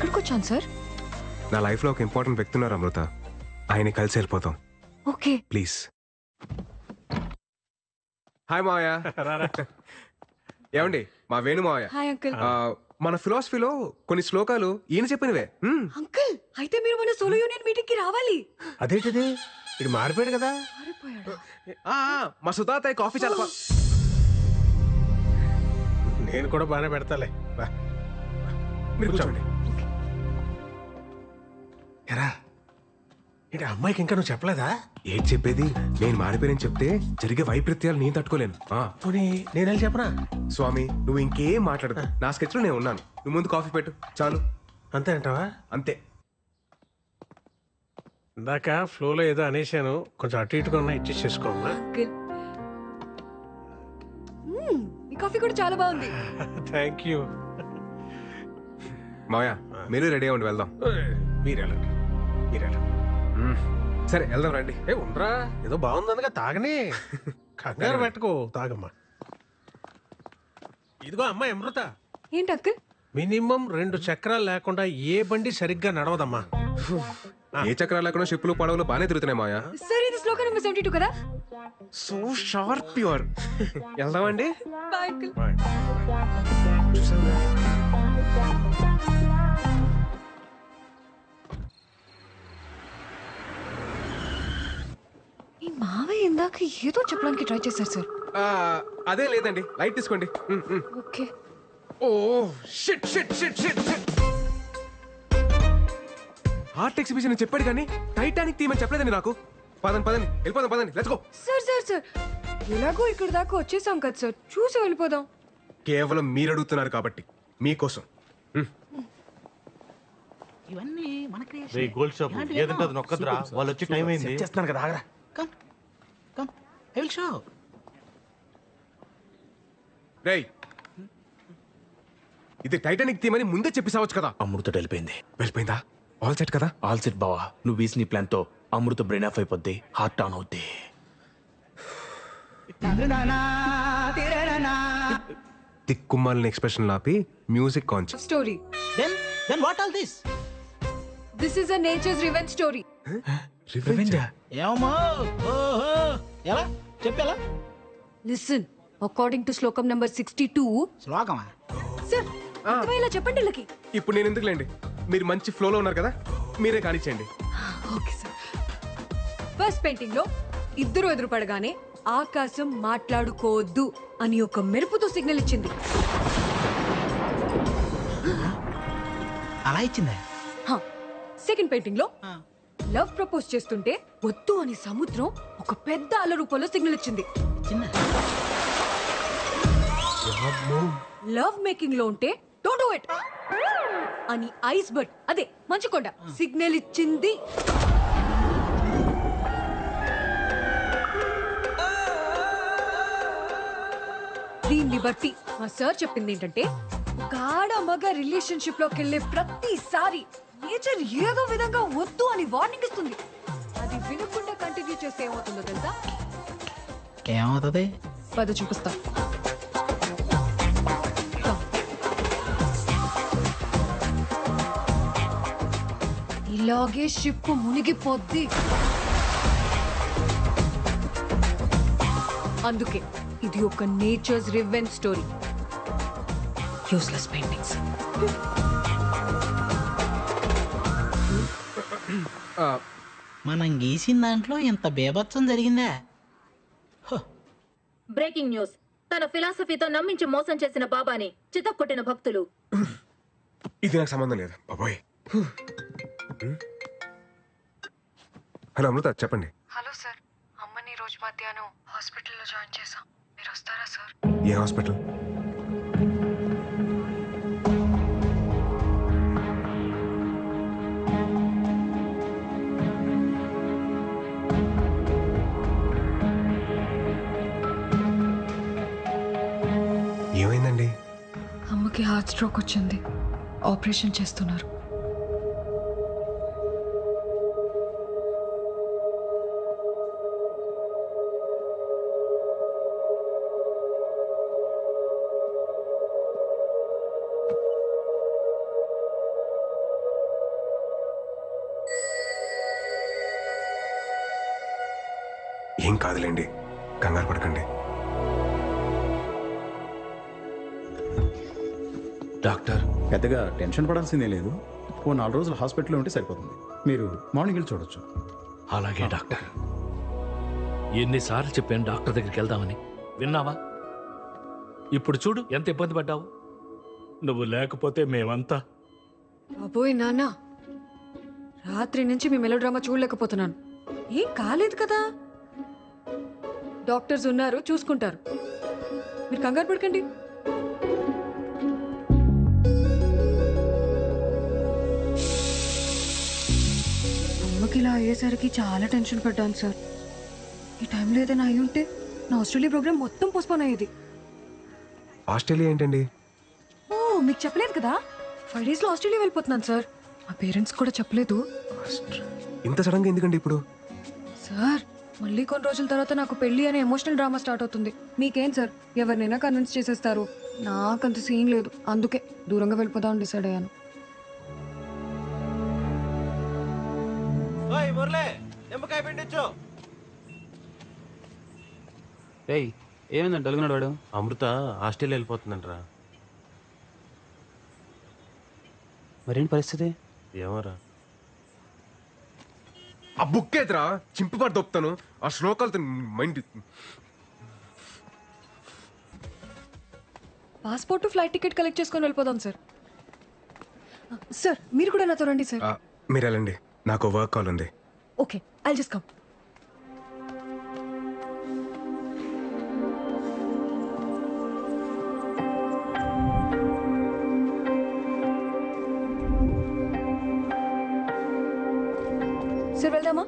ఎక్కడికి వచ్చాను సార్? నా లైఫ్లో ఒక ఇంపార్టెంట్ వ్యక్తి ఉన్నారు అమృత. ఆయన కలిసి వెళ్ళిపోతాం. Okay please. హాయ్ మావయ్య. ఏమండి మా వేణు మావయ్య. Hi uncle. మన ఫిలాసఫీలో కొన్ని శ్లోకాలు ఈయన చెప్పినవే. అంకుల్ అయితే మీరు మన సోలో యూనియన్ మీటింగ్ కి రావాలి. అదేంటిది ఇది మారిపోయాడు కదా. మారిపోయాడు. మా సుతాతయ్య కాఫీ చాలా నేను కూడా బాగానే పెడతాలే. మీరు కూర్చోండి. ఎరా ఏంటి అమ్మాయికి ఇంకా నువ్వు చెప్పలేదా? ఏంటి చెప్పేది? నేను మారిపోయానని చెప్తే జరిగే వైపరీత్యాలు నేను తట్టుకోలేను. పోనీ నేను వెళ్ళి చెప్పనా? స్వామి నువ్వు ఇంకేం మాట్లాడదు. నా స్కెచ్ లో నేను ఉన్నాను. నువ్వు ముందు కాఫీ పెట్టు చాలు. అంతే అంటావా? అంతే. ఇందాక ఫ్లోలో ఏదో అనేశాను, కొంచెం అటు ఇటుగా ఉన్నా ఇచ్చేసుకోమ్మా. అంకుల్ ఈ కాఫీ కూడా చాలా బాగుంది. Thank you. మావయ్య మీరు రెడీ అవ్వండి, వెళ్దాం. మీరెళ్ళండి. సరే వెళ్దాం రండి. ఉండరా, ఏదో బాగుందనగా తాగనే. కంగారు పెట్టుకో, తాగమ్మా. ఇదిగో అమ్మాయి అమృత, ఏంటి అంకుల్? మినిమం 2 చక్రాలు లేకుండా ఏ బండి సరిగ్గా నడవదమ్మా. ఏ చక్రాలు లేకుండా షిప్పులు పడవలు బాగానే తిరుగుతున్నాయి మావయ్య. సార్ ఇది శ్లోకం నెంబర్ 72 కదా? So sharp pure. వెళ్దామండి. Bye uncle. ఈ మావయ్య ఇందాక ఏదో చెప్పడానికి ట్రై చేశారు సార్. అదే లేదండి, లైట్ తీసుకోండి. Okay. Oh shit shit shit shit shit. Art exhibition చెప్పాడు కానీ టైటానిక్ థీమ్ అని చెప్పలేదండి నాకు. పదండి పదండి వెళ్ళిపోదాం, పదండి let's go. Sir sir sir ఎలాగో ఇక్కడ దాకా వచ్చేసాం కదా సార్, చూసి వెళ్ళిపోదాం. కేవలం మీరు అడుగుతున్నారు కాబట్టి మీకోసం. ఇవన్నీ మన రే గోల్డ్ షాప్ ఏదంటే అది నొక్కద్రా, వాళ్ళు వచ్చి టైం అయింది. చేస్తున్నాను కదా, ఆగరా. Come come I will show. రేయ్ ఇది టైటానిక్ థీమ్ అని ముందే చెప్పేసావచ్చు కదా. అమృత వెళ్ళిపోయింది. వెళ్ళిపోయిందా? ఆల్ సెట్ కదా? ఆల్ సెట్ బావా. నువ్వు వేసిన నీ ప్లాన్ తో అమృత బ్రెయిన్ ఆఫ్ అయిపోద్ది, హార్ట్ ఆన్ అవుద్ది. తిక్కుమాలిన ఎక్స్ప్రెషన్ లాపి music conscious story. Then what all this? This is a nature's revenge story. రివెంజా? ఏమో ఓహో ఎలా చెప్పేలా? లిసన్, అకార్డింగ్ టు శ్లోకం నెంబర్ 62. శ్లోకమా? సార్ ఇలా చెప్పండి వీళ్ళకి. ఇప్పుడు నేను ఎందుకులేండి, మీరు మంచి ఫ్లోలో ఉన్నారు కదా, మీరే కానిచ్చేయండి. Okay sir. ఫస్ట్ పెయింటింగ్ లో ఇద్దరు ఎదురుపడగానే ఆకాశం మాట్లాడుకోవద్దు అని ఒక మెరుపుతో సిగ్నల్ ఇచ్చింది. అలా ఇచ్చిందా? సెకండ్ పెయింటింగ్ లో లవ్ ప్రపోజ్ చేస్తుంటే వద్దు అని సముద్రం ఒక పెద్ద అల రూపంలో సిగ్నల్ ఇచ్చింది. లవ్ మేకింగ్ లో ఉంటే డోంట్ డూ ఇట్ అని ఐస్ బర్డ్, అదే మంచుకొండ సిగ్నల్ ఇచ్చింది. దీన్ని బట్టి మా సార్ చెప్పింది ఏంటంటే, గాఢ మగ రిలేషన్షిప్ లోకి వెళ్ళే ప్రతిసారి నేచర్ ఏదో విధంగా వద్దు అని వార్నింగ్ ఇస్తుంది. అది వినకుండా కంటిన్యూ చేస్తే ఏమవుతుందో తెలుసా? ఏమవుతుంది? పద చూపిస్తా. ఇలాగే షిప్ మునిగిపోద్ది. అందుకే ఇది ఒక nature's revenge story. Useless paintings. మనం గీసిన దాంట్లో ఇంత బేభత్సం జరిగిందా? Breaking news. తన ఫిలాసఫీతో నమ్మించి మోసం చేసిన బాబాని చితక్కొట్టిన భక్తులు. ఇది నాకు సంబంధం లేదు బాబోయ్. హలో అమృత, చెప్పండి. హలో సార్, అమ్మని రోజు మధ్యాహ్నం హాస్పిటల్లో జాయిన్ చేశాం. మీరు వస్తారా సార్? ఏ హాస్పిటల్? ఏమైందండి? అమ్మకి హార్ట్ స్ట్రోక్ వచ్చింది, ఆపరేషన్ చేస్తున్నారు. ఏం కాదులేండి, కంగారు పడకండి. డాక్టర్ పెద్దగా టెన్షన్ పడాల్సిందే లేదు. ఓ 4 రోజులు హాస్పిటల్లో ఉంటే సరిపోతుంది. మీరు మార్నింగ్ వెళ్ళి చూడొచ్చు. అలాగే డాక్టర్. ఎన్నిసార్లు చెప్పాను డాక్టర్ దగ్గరికి వెళ్దామని, విన్నావా? ఇప్పుడు చూడు ఎంత ఇబ్బంది పడ్డావు. నువ్వు లేకపోతే మేమంతా. అబ్బోయ్ నాన్న, రాత్రి నుంచి మీ మెలోడ్రామా చూడలేకపోతున్నాను. ఏం కాలేదు కదా, డాక్టర్స్ ఉన్నారు, చూసుకుంటారు. మీరు కంగారు పడకండి. అమ్మకి ఇలా అయ్యేసరికి చాలా టెన్షన్ పడ్డాను సార్. ఈ టైంలో ఏదైనా అయి ఉంటే నా ఆస్ట్రేలియా ప్రోగ్రామ్ మొత్తం పోస్ట్పోన్ అయ్యేది. ఆస్ట్రేలియా ఏంటండి? ఓ, మీకు చెప్పలేదు కదా, 5 days లో ఆస్ట్రేలియా వెళ్ళిపోతున్నాను సార్. మా పేరెంట్స్ కూడా చెప్పలేదు. ఇంత సడన్గా ఎందుకండి ఇప్పుడు? సార్, మళ్ళీ కొన్ని రోజుల తర్వాత నాకు పెళ్లి అనే ఎమోషనల్ డ్రామా స్టార్ట్ అవుతుంది. మీకేం సార్, ఎవరినైనా కన్విన్స్ చేసేస్తారు. నాకంత సీన్ లేదు, అందుకే దూరంగా వెళ్ళిపోదామని డిసైడ్ అయ్యాను. ఏయ్, ఏమైందండి డలుగున్నాడు వాడు? అమృత ఆస్ట్రేలియా వెళ్ళిపోతుందంటరా. మరేంటి పరిస్థితి? ఏమోరా. ఆ బుక్ ఎదురా చింపిపాటు దొప్పుతాను. ఆ శ్లోకాలతో mind. Passport flight ticket collect చేసుకొని వెళ్ళిపోదాం సార్. సార్, మీరు కూడా నాతో రండి సార్. మీరు వెళ్ళండి, నాకు వర్క్ కాల్ ఉంది. Okay, I'll just come. Sir, వెళ్దామా?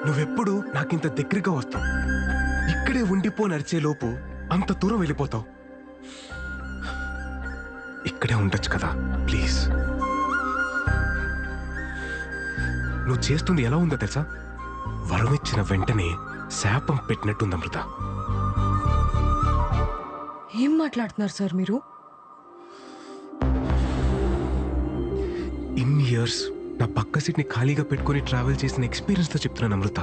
నువ్వెప్పుడు నాకింత దగ్గరగా వస్తావు, ఇక్కడే ఉండిపో నడిచే లోపు అంత దూరం వెళ్ళిపోతావు. ఇక్కడే ఉండొచ్చు కదా ప్లీజ్. నువ్వు చేస్తుంది ఎలా ఉందో తెలుసా? వరం ఇచ్చిన వెంటనే శాపం పెట్టినట్టుంది అమృత. ఏం మాట్లాడుతున్నారు సార్ మీరు? ఇన్ని ఇయర్స్ నా పక్క సీట్ని ఖాళీగా పెట్టుకుని ట్రావెల్ చేసిన ఎక్స్పీరియన్స్తో చెప్తున్నాను అమృత.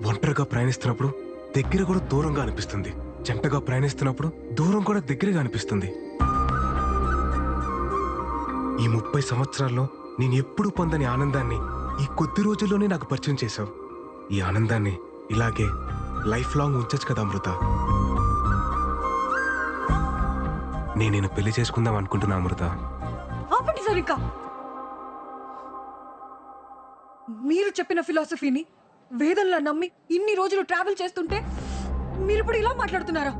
ఒంటరిగా ప్రయాణిస్తున్నప్పుడు దగ్గర కూడా దూరంగా అనిపిస్తుంది, జంటగా ప్రయాణిస్తున్నప్పుడు దూరం కూడా దగ్గరగా అనిపిస్తుంది. ఈ 30 సంవత్సరాల్లో నేను ఎప్పుడూ పొందని ఆనందాన్ని ఈ కొద్ది రోజుల్లోనే నాకు పరిచయం చేశావు. ఈ ఆనందాన్ని ఇలాగే లైఫ్ లాంగ్ ఉంచచ్చు కదా అమృత. నేను పెళ్లి చేసుకుందాం అనుకుంటున్నా అమృత. ఆపండి సార్, ఇంకా మీరు చెప్పిన ఫిలాసఫీని వేదంలా నమ్మి ఇన్ని రోజులు ట్రావెల్ చేస్తుంటే మీరు ఇప్పుడు ఇలా మాట్లాడుతున్నారా?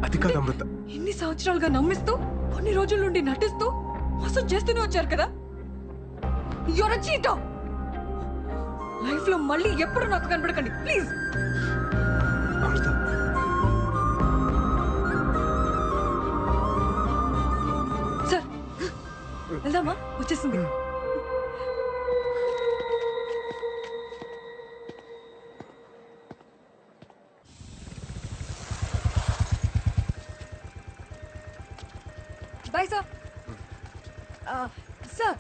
అది కాదు అమృత. ఇన్ని సంవత్సరాలుగా నమ్మిస్తూ కొన్ని రోజుల నుండి నటిస్తూ మోసం చేస్తూనే వచ్చారు కదా. Your cheater. లైఫ్ లో మళ్ళీ ఎప్పుడు నాకు కనబడకండి ప్లీజ్. అమృత, సార్, వెళ్దామా? వచ్చేసింది. Bye sir. సార్,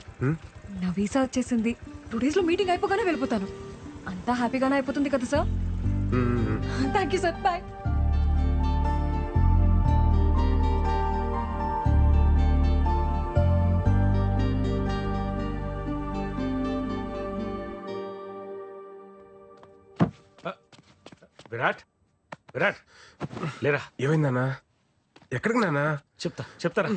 నా వీసా వచ్చేసింది. 2 days లో మీటింగ్ అయిపోగానే వెళ్ళిపోతాను. అంతా హ్యాపీగానే అయిపోతుంది కదా sir? Thank you sir, bye. Virat, Virat లేరా. ఏమైందన్నా? ఎక్కడికి నాన్నా? చెప్తారా.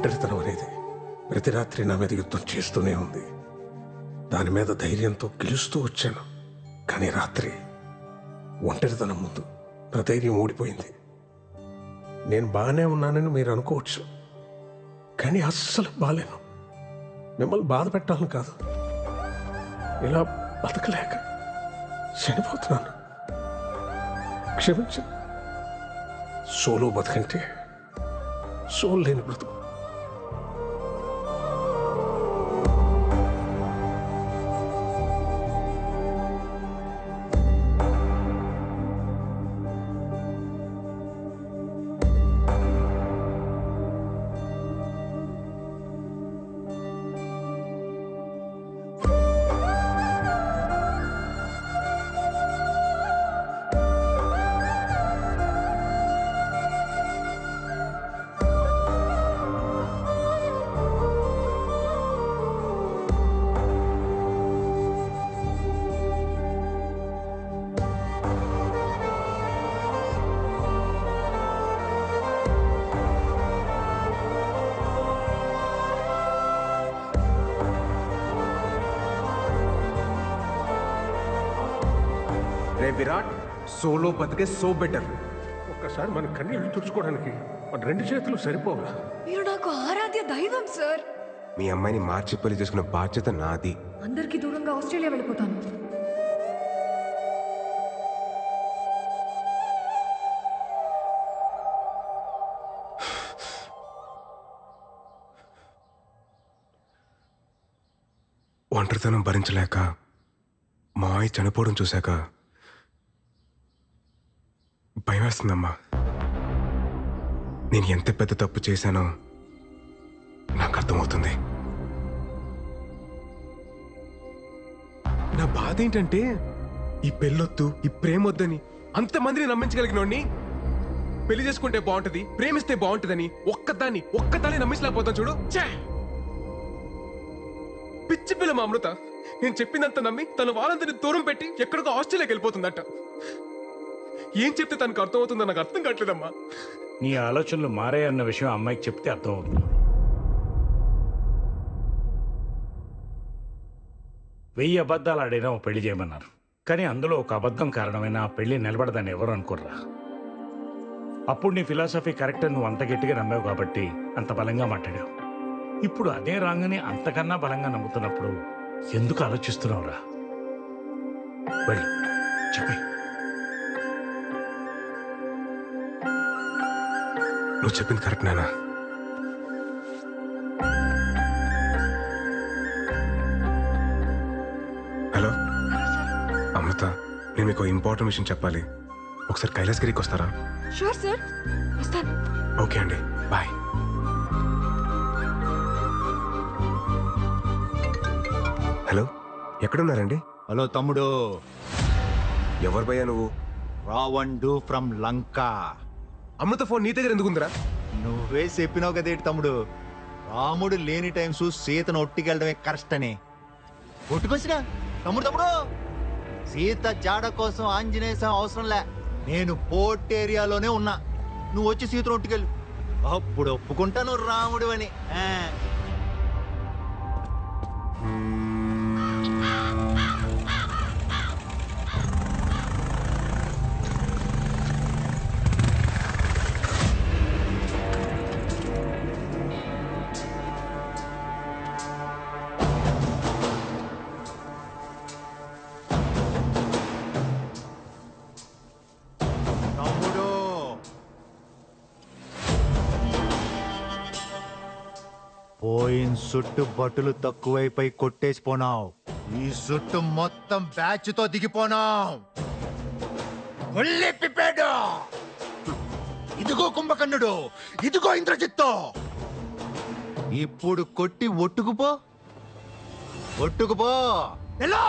ఒంటరితనం అనేది ప్రతి రాత్రి నా మీద యుద్ధం చేస్తూనే ఉంది. దాని మీద ధైర్యంతో గెలుస్తూ వచ్చాను. కానీ రాత్రి ఒంటరితనం ముందు నా ధైర్యం ఓడిపోయింది. నేను బాగానే ఉన్నానని మీరు అనుకోవచ్చు, కానీ అస్సలు బాగాలేను. మిమ్మల్ని బాధ పెట్టాలని కాదు, ఇలా బతకలేక చనిపోతున్నాను. క్షమించండి. సోలో బతకంటే సోల్ లేని బ్రతుకు. రే విరాట్, సోలో బతికే సో బెటర్. ఒక్కసారి మన కన్నీళ్ళు తుడుచుకోవడానికి మన 2 చేతులు సరిపోవా? మీరు నాకు ఆరాధ్య దైవం సార్. మీ అమ్మాయిని మార్చి పెళ్లి చేసుకున్న బాధ్యత నాది. అందరికీ దూరంగా ఆస్ట్రేలియా వెళ్ళిపోతాను. ఒంటరితనం భరించలేక మావయ్య చనిపోవడం చూశాక భయం వేస్తుందమ్మా. నేను ఎంత పెద్ద తప్పు చేశానో నాకు అర్థమవుతుంది. నా బాధ ఏంటంటే ఈ పెళ్ళొద్దు, ఈ ప్రేమొద్దని అంతమందిని నమ్మించగలిగినోడిని పెళ్లి చేసుకుంటే బాగుంటది, ప్రేమిస్తే బాగుంటదని ఒక్కదాన్ని నమ్మించలేకపోతాను చూడు. ఛే! పిచ్చి పిల్ల మా అమృత నేను చెప్పిందంత నమ్మి తన వాళ్ళందరినీ దూరం పెట్టి ఎక్కడికో ఆస్ట్రేలియాకి వెళ్ళిపోతుందట. ఏం చెప్తే తనకు అర్థమవుతుందో నాకు అర్థం కావట్లేదమ్మా. నీ ఆలోచనలు మారాయన్న విషయం అమ్మాయికి చెప్తే అర్థమవుతుంది. 1000 అబద్ధాలు ఆడినా ఓ పెళ్లి చేయమన్నారు, కానీ అందులో ఒక అబద్ధం కారణమైన ఆ పెళ్లి నిలబడదని ఎవరు అనుకోర్రా. అప్పుడు నీ ఫిలాసఫీ కరెక్ట్ నువ్వు అంత గట్టిగా నమ్మావు కాబట్టి అంత బలంగా మాట్లాడావు. ఇప్పుడు అదే రాంగని అంతకన్నా బలంగా నమ్ముతున్నప్పుడు ఎందుకు ఆలోచిస్తున్నావురా? వెళ్ళి చెప్పే. నువ్వు చెప్పింది కరెక్ట్ నానా. హలో అమృత, నేను మీకు ఇంపార్టెంట్ విషయం చెప్పాలి. ఒకసారి కైలాసగిరికి వస్తారా? షూర్ సార్, వస్తాను. ఓకే అండి, బాయ్. హలో, ఎక్కడున్నారండి? హలో తమ్ముడు, ఎవరు భయ్యా నువ్వు? రావణుడు ఫ్రమ్ లంక. అమృత ఫోన్ నీ దగ్గర ఎందుకుందిరా? నువ్వే చెప్పినావు కదేటి తమ్ముడు, రాముడు లేని టైమ్స్ సీతను ఒట్టికెళ్ళడమే కరెక్ట్ అని. ఒట్టుకొచ్చినా తమ్ముడు తమ్ముడు, సీత జాడ కోసం ఆంజనేయ స్వామి అవసరం లే, నేను పోర్ట్ ఏరియాలోనే ఉన్నా. నువ్వు వచ్చి సీతను ఒట్టుకెళ్ళు, అప్పుడు ఒప్పుకుంటాను రాముడు అని. పోయిన సుట్టు బట్టలు తక్కువైపోయి కొట్టేసిపోనావు, ఈ సుట్టు మొత్తం బ్యాచ్ తో దిగిపోనావు. ఇదిగో కుంభకర్ణుడు, ఇదిగో ఇంద్రజిత్తు. ఇప్పుడు కొట్టి ఒట్టుకుపో, ఒట్టుకుపో. ఎలా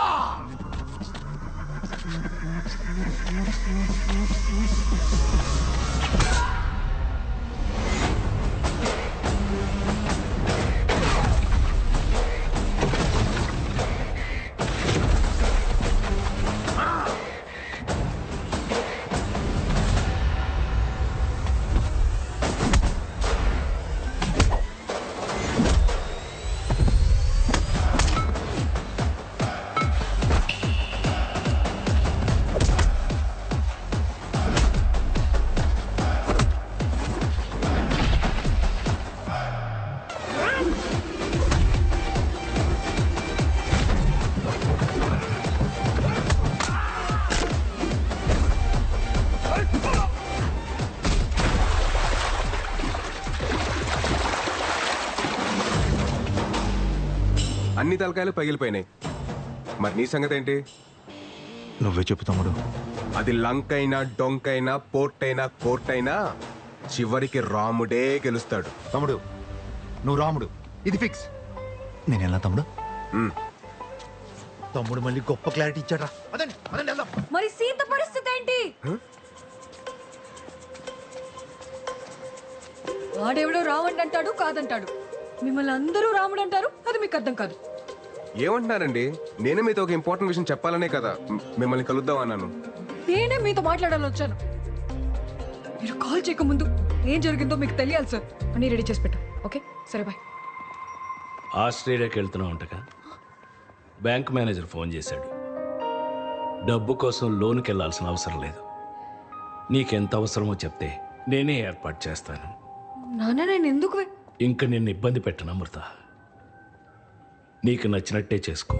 అన్ని తలకాయలు పగిలిపోయినాయి. మరి నీ సంగతి ఏంటి? నువ్వే చెప్పు తమ్ముడు. అది లంకైనా డొంకైనా పోర్ట్ అయినా కోర్ట్ అయినా చివరికి రాముడే గెలుస్తాడు. తమ్ముడు నువ్వు రాముడు, ఇది ఫిక్స్. నేను ఎలా తమ్ముడు? తమ్ముడు మళ్ళీ గొప్ప క్లారిటీ ఇచ్చాడా? అదండి అదండి వెళ్దాం. మరి సీత పరిస్థితి ఏంటి? వాడెవడో రావణ్ అంటాడు, కాదంటాడు. మిమ్మల్ని అందరూ రాముడు అంటారు, అది మీకు అర్థం కాదు. ఏమంటున్నారండి? నేనే మీతో ఒక ఇంపార్టెంట్ విషయం చెప్పాలనే కదా మిమ్మల్ని కలుద్దాం అన్నాను. నేనే మీతో మాట్లాడాలని వచ్చాను. మీరు కాల్ చేయకముందు ఏం జరిగిందో మీకు తెలియాలి సార్. అన్నీ రెడీ చేసి పెట్టాం. ఓకే సరే బాయ్. ఆస్ట్రేలియాకి వెళ్తున్నావు అంటగా? బ్యాంక్ మేనేజర్ ఫోన్ చేశాడు. డబ్బు కోసం లోన్కి వెళ్ళాల్సిన అవసరం లేదు. నీకెంత అవసరమో చెప్తే నేనే ఏర్పాటు చేస్తాను. నాన్న నేను ఎందుకు ఇంక నిన్ను ఇబ్బంది పెట్టను అమృత. నీకు నచ్చినట్టే చేసుకో.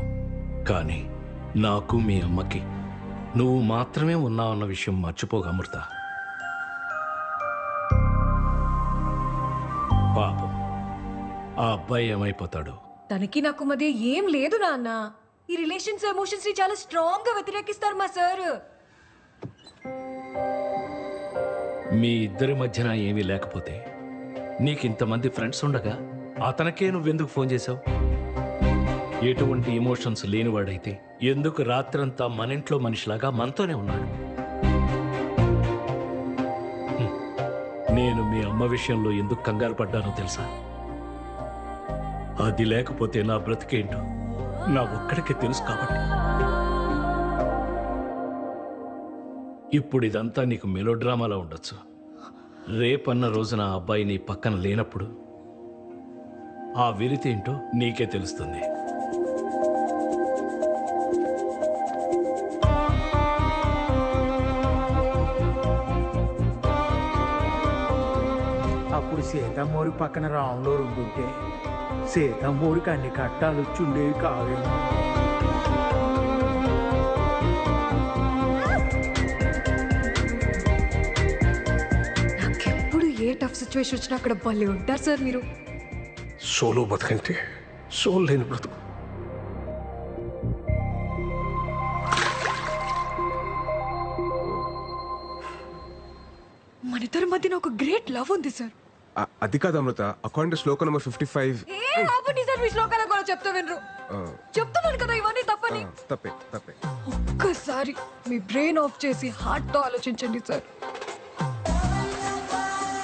కానీ నాకు మీ అమ్మకి నువ్వు మాత్రమే ఉన్నావన్న విషయం మర్చిపోక అమృత. పాపం ఆ అబ్బాయి ఏమైపోతాడు? తనకి నాకు మధ్య ఏం లేదు నాన్న. ఈ రిలేషన్స్ ఎమోషన్స్ ని చాలా స్ట్రాంగ్ గా వ్యతిరేకిస్తారు మా సార్. మీ ఇద్దరి మధ్యన ఏమీ లేకపోతే నీకింతమంది ఫ్రెండ్స్ ఉండగా అతనికే నువ్వెందుకు ఫోన్ చేశావు? ఎటువంటి ఎమోషన్స్ లేనివాడైతే ఎందుకు రాత్రంతా మన ఇంట్లో మనిషిలాగా మనతోనే ఉన్నాడు? నేను మీ అమ్మ విషయంలో ఎందుకు కంగారు పడ్డానో తెలుసా? అది లేకపోతే నా బ్రతికేంటో నా ఒక్కడికే తెలుసు కాబట్టి. ఇప్పుడు ఇదంతా నీకు మెలోడ్రామాలా ఉండొచ్చు. రేపన్న రోజున ఆ అబ్బాయి నీ పక్కన లేనప్పుడు ఆ విరితి ఏంటో నీకే తెలుస్తుంది. అప్పుడు సీతమ్మోరి పక్కన రాములో ఉండుంటే సీతమ్మోరికి అన్ని కట్టాలు వచ్చుండేవి కావేమో. నాకెప్పుడు ఏ టఫ్ సిచ్యువేషన్ వచ్చినా అక్కడ భలే ఉంటారు సార్ మీరు. సోలో బతుకంటే సోల్ లేని బ్రతుకు. మన ఇద్దరి మధ్యన ఒక గ్రేట్ లవ్ ఉంది సార్. అది కాదు అమృత. అకార్డింగ్ టు శ్లోక నెంబర్ 55. ఏ ఆపండి సార్, మీ శ్లోకాల కూడా చెప్తా వినరు. చెప్తున్నాను కదా ఇవన్నీ తప్పని. తప్పే తప్పే. ఒక్కసారి మీ బ్రెయిన్ ఆఫ్ చేసి హార్ట్ తో ఆలోచించండి సార్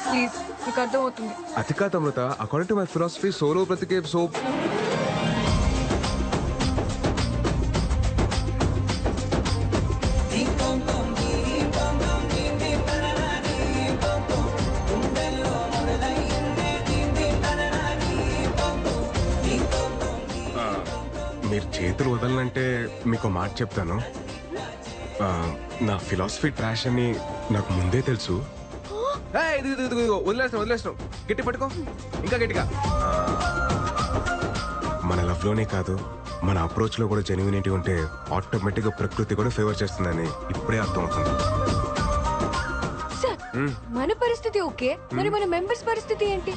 ప్లీజ్. మీకు అర్థమవుతుంది. అది కాదు Amrutha. According to my philosophy solo బ్రతికే సో మీరు చేతులు వదలనంటే మీకు మాట చెప్తాను. నా ఫిలాసఫీ ట్రాష్ అని నాకు ముందే తెలుసు. వదిలేస్తాం. గట్టి పట్టుకో, ఇంకా గట్టిగా. మన లవ్లోనే కాదు, మన అప్రోచ్లో కూడా జెన్యూనిటీ ఉంటే ఆటోమేటిక్గా ప్రకృతి కూడా ఫేవర్ చేస్తుందని ఇప్పుడే అర్థమవుతుంది. సార్ మన పరిస్థితి ఓకే, మరి మన మెంబర్స్ పరిస్థితి ఏంటి?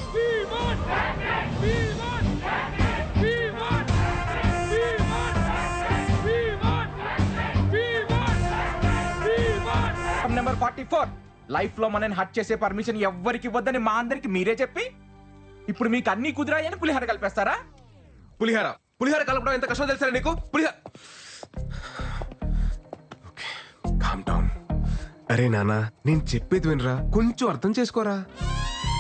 నెంబర్ 44 లైఫ్ లో మనని హట్ చేసే పర్మిషన్ ఎవ్వరికి ఇవ్వద్దని మా అందరికి మీరే చెప్పి ఇప్పుడు మీకు అన్ని కుదిరాయని పులిహార కలిపేస్తారా? పులిహార కలపడం ఎంత కష్టం తెలుసా నీకు? Calm down. అరే నానా, నేను చెప్పేది వినరా, కొంచెం అర్థం చేసుకోరా.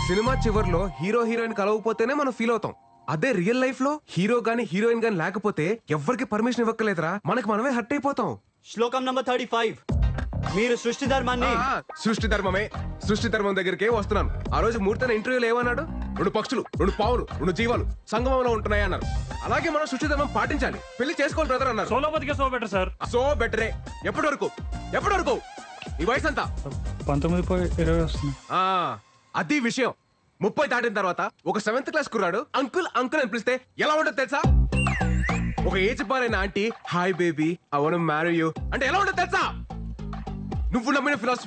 సినిమా చివర్లో హీరో హీరోయిన్ కలవకపోతేనే మనం ఫీల్ అవుతాం. అదే రియల్ లైఫ్ లో హీరో గాని హీరోయిన్ గాని లేకపోతే ఎవరికి పర్మిషన్ ఇవ్వక్కలేదురా, మనకి మనమే హట్ అయిపోతాం. శ్లోకం నంబర్ 35. మీరు సృష్టి ధర్మాన్ని సృష్టి ధర్మం దగ్గరికే వస్తున్నాను. ఆ రోజు మూర్తన ఇంటర్వ్యూలో ఏమన్నాడు? 2 పక్షులు, 2 పావులు, 2 జీవాలు సంగమంలో ఉంటున్నాయి అన్నారు. అలాగే మనం సృష్టి ధర్మం పాటించాలి. పెళ్లి చేసుకోవాలి బ్రదర్ అన్నారు. సోలో బతికే సో బెటర్ సార్. సో బెటరే. ఎప్పటి వరకు ఈ వయసు అంతా 19.20 వస్తుంది. అది విషయం. 30 దాటిన తర్వాత ఒక 7th క్లాస్ కుర్రాడు అంకుల్ అని పిలిస్తే ఎలా ఉంటుంది తెలుసా? ఒక ఏజ్ బారైన aunty hi baby I want to marry you అంటే ఎలా ఉంటుంది తెలుసా? నువ్వు నమ్మిన ఫిలాసఫీ